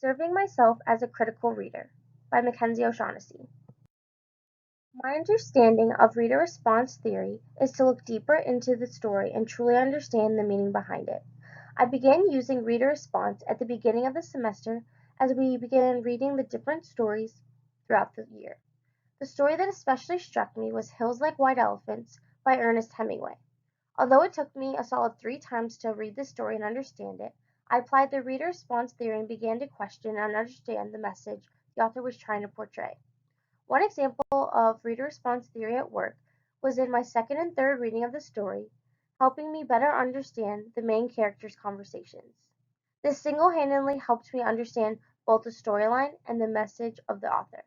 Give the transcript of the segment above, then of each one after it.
Observing Myself as a Critical Reader by Mackenzie O'Shaughnessy. My understanding of reader response theory is to look deeper into the story and truly understand the meaning behind it. I began using reader response at the beginning of the semester as we began reading the different stories throughout the year. The story that especially struck me was Hills Like White Elephants by Ernest Hemingway. Although it took me a solid 3 times to read the story and understand it, I applied the reader response theory and began to question and understand the message the author was trying to portray. One example of reader response theory at work was in my second and third reading of the story, helping me better understand the main characters' conversations. This single-handedly helped me understand both the storyline and the message of the author.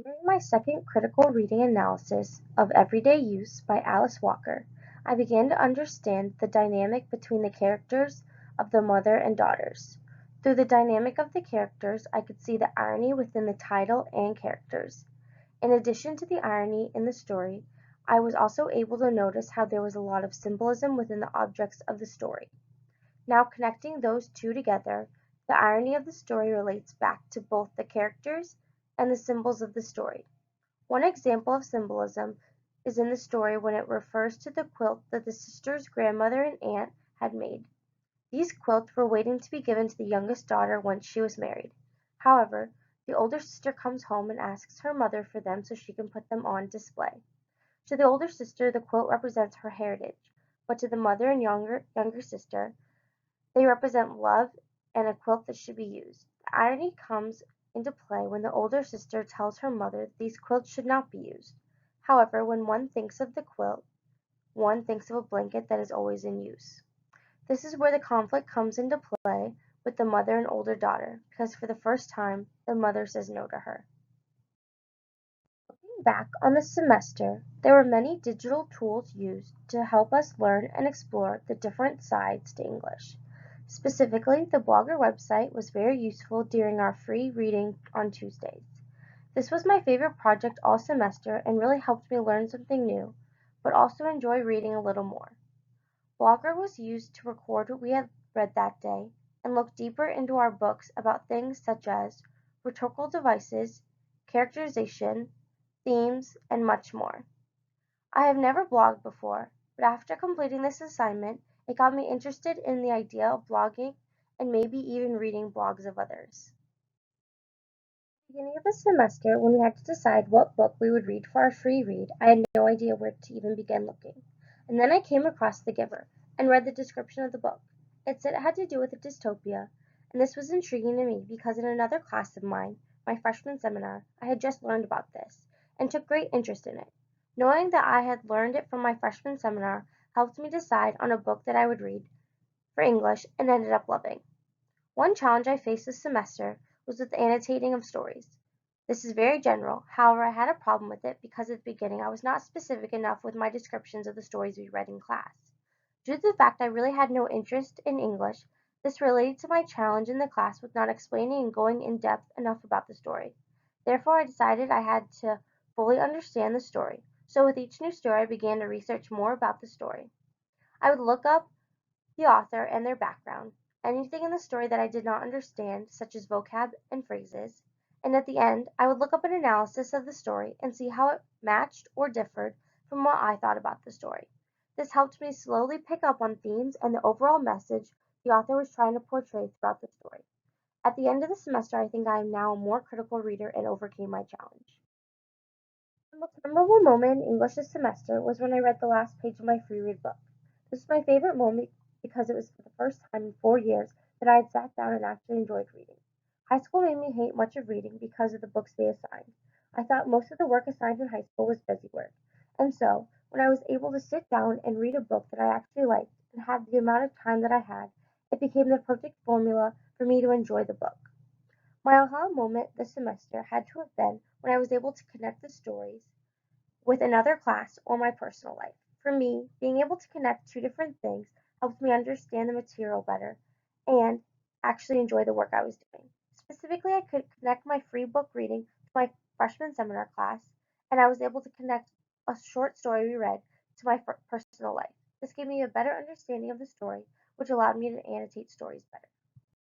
During my second critical reading analysis of Everyday Use by Alice Walker, I began to understand the dynamic between the characters of the mother and daughters. Through the dynamic of the characters, I could see the irony within the title and characters. In addition to the irony in the story, I was also able to notice how there was a lot of symbolism within the objects of the story. Now connecting those two together, the irony of the story relates back to both the characters and the symbols of the story. One example of symbolism is in the story when it refers to the quilt that the sister's grandmother and aunt had made. These quilts were waiting to be given to the youngest daughter once she was married. However, the older sister comes home and asks her mother for them so she can put them on display. To the older sister, the quilt represents her heritage, but to the mother and younger sister, they represent love and a quilt that should be used. The irony comes into play when the older sister tells her mother these quilts should not be used. However, when one thinks of the quilt, one thinks of a blanket that is always in use. This is where the conflict comes into play with the mother and older daughter, because for the first time, the mother says no to her. Looking back on the semester, there were many digital tools used to help us learn and explore the different sides to English. Specifically, the Blogger website was very useful during our free reading on Tuesdays. This was my favorite project all semester and really helped me learn something new, but also enjoy reading a little more. Blogger was used to record what we had read that day and look deeper into our books about things such as rhetorical devices, characterization, themes, and much more. I have never blogged before, but after completing this assignment, it got me interested in the idea of blogging and maybe even reading blogs of others. At the beginning of the semester, when we had to decide what book we would read for our free read, I had no idea where to even begin looking. And then I came across The Giver and read the description of the book. It said it had to do with a dystopia, and this was intriguing to me because in another class of mine, my freshman seminar, I had just learned about this and took great interest in it. Knowing that I had learned it from my freshman seminar helped me decide on a book that I would read for English and ended up loving. One challenge I faced this semester was with the annotating of stories. This is very general, however I had a problem with it because at the beginning I was not specific enough with my descriptions of the stories we read in class. Due to the fact I really had no interest in English, this related to my challenge in the class with not explaining and going in depth enough about the story. Therefore I decided I had to fully understand the story, so with each new story I began to research more about the story. I would look up the author and their background, anything in the story that I did not understand, such as vocab and phrases, and at the end I would look up an analysis of the story and see how it matched or differed from what I thought about the story. This helped me slowly pick up on themes and the overall message the author was trying to portray throughout the story. At the end of the semester, I think I am now a more critical reader and overcame my challenge. The most memorable moment in English this semester was when I read the last page of my free read book. This was my favorite moment because it was for the first time in 4 years that I had sat down and actually enjoyed reading. High school made me hate much of reading because of the books they assigned. I thought most of the work assigned in high school was busy work, and so when I was able to sit down and read a book that I actually liked and had the amount of time that I had, it became the perfect formula for me to enjoy the book. My aha moment this semester had to have been when I was able to connect the stories with another class or my personal life. For me, being able to connect two different things helped me understand the material better and actually enjoy the work I was doing. Specifically, I could connect my free book reading to my freshman seminar class, and I was able to connect a short story we read to my personal life. This gave me a better understanding of the story, which allowed me to annotate stories better.